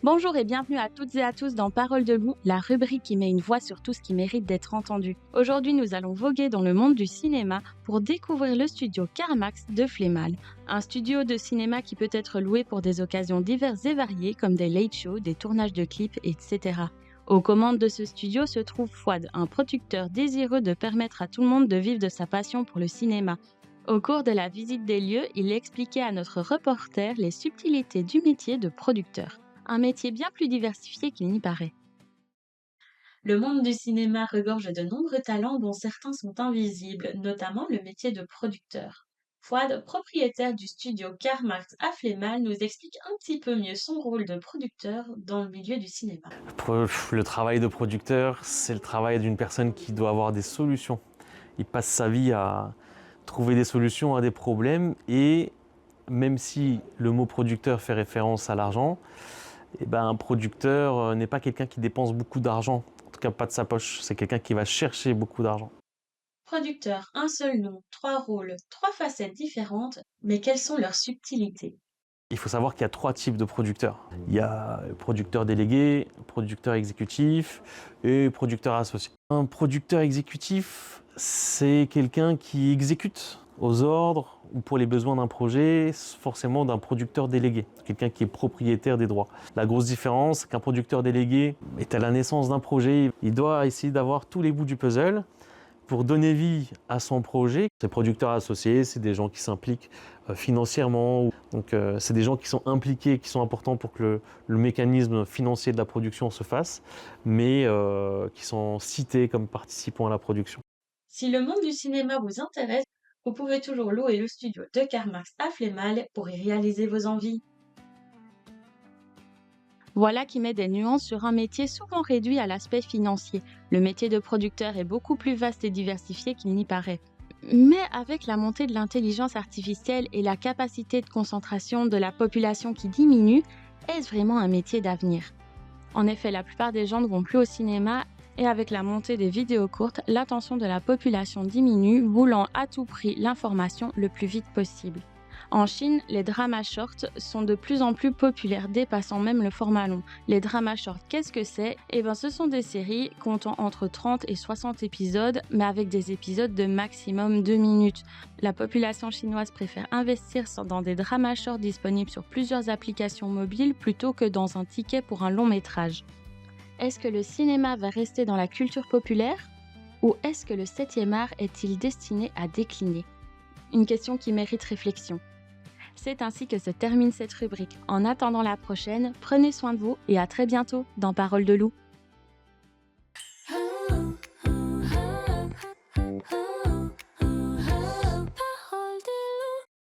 Bonjour et bienvenue à toutes et à tous dans Parole de loup, la rubrique qui met une voix sur tout ce qui mérite d'être entendu. Aujourd'hui, nous allons voguer dans le monde du cinéma pour découvrir le studio Carmax de Flémal. Un studio de cinéma qui peut être loué pour des occasions diverses et variées comme des late shows, des tournages de clips, etc. Aux commandes de ce studio se trouve Fouad, un producteur désireux de permettre à tout le monde de vivre de sa passion pour le cinéma. Au cours de la visite des lieux, il expliquait à notre reporter les subtilités du métier de producteur. Un métier bien plus diversifié qu'il n'y paraît. Le monde du cinéma regorge de nombreux talents dont certains sont invisibles, notamment le métier de producteur. Fouad, propriétaire du studio Carmax à Flémal, nous explique un petit peu mieux son rôle de producteur dans le milieu du cinéma. Le travail de producteur, c'est le travail d'une personne qui doit avoir des solutions. Il passe sa vie à trouver des solutions à des problèmes et même si le mot producteur fait référence à l'argent, un producteur n'est pas quelqu'un qui dépense beaucoup d'argent, en tout cas pas de sa poche, c'est quelqu'un qui va chercher beaucoup d'argent. Producteur, un seul nom, trois rôles, trois facettes différentes, mais quelles sont leurs subtilités? Il faut savoir qu'il y a trois types de producteurs. Il y a producteur délégué, producteur exécutif et producteur associé. Un producteur exécutif, c'est quelqu'un qui exécute aux ordres ou pour les besoins d'un projet, forcément d'un producteur délégué, quelqu'un qui est propriétaire des droits. La grosse différence, c'est qu'un producteur délégué est à la naissance d'un projet. Il doit essayer d'avoir tous les bouts du puzzle pour donner vie à son projet. Ces producteurs associés, c'est des gens qui s'impliquent financièrement. Donc c'est des gens qui sont impliqués, qui sont importants pour que le mécanisme financier de la production se fasse, mais qui sont cités comme participants à la production. Si le monde du cinéma vous intéresse, vous pouvez toujours louer le studio de Carmax à Flémal pour y réaliser vos envies. Voilà qui met des nuances sur un métier souvent réduit à l'aspect financier. Le métier de producteur est beaucoup plus vaste et diversifié qu'il n'y paraît. Mais avec la montée de l'intelligence artificielle et la capacité de concentration de la population qui diminue, est-ce vraiment un métier d'avenir? En effet, la plupart des gens ne vont plus au cinéma et avec la montée des vidéos courtes, l'attention de la population diminue, voulant à tout prix l'information le plus vite possible. En Chine, les dramas shorts sont de plus en plus populaires, dépassant même le format long. Les dramas shorts, qu'est-ce que c'est? Ce sont des séries comptant entre 30 et 60 épisodes, mais avec des épisodes de maximum 2 minutes. La population chinoise préfère investir dans des dramas shorts disponibles sur plusieurs applications mobiles plutôt que dans un ticket pour un long métrage. Est-ce que le cinéma va rester dans la culture populaire? Ou est-ce que le 7e art est-il destiné à décliner? Une question qui mérite réflexion. C'est ainsi que se termine cette rubrique. En attendant la prochaine, prenez soin de vous et à très bientôt dans Parole de loup.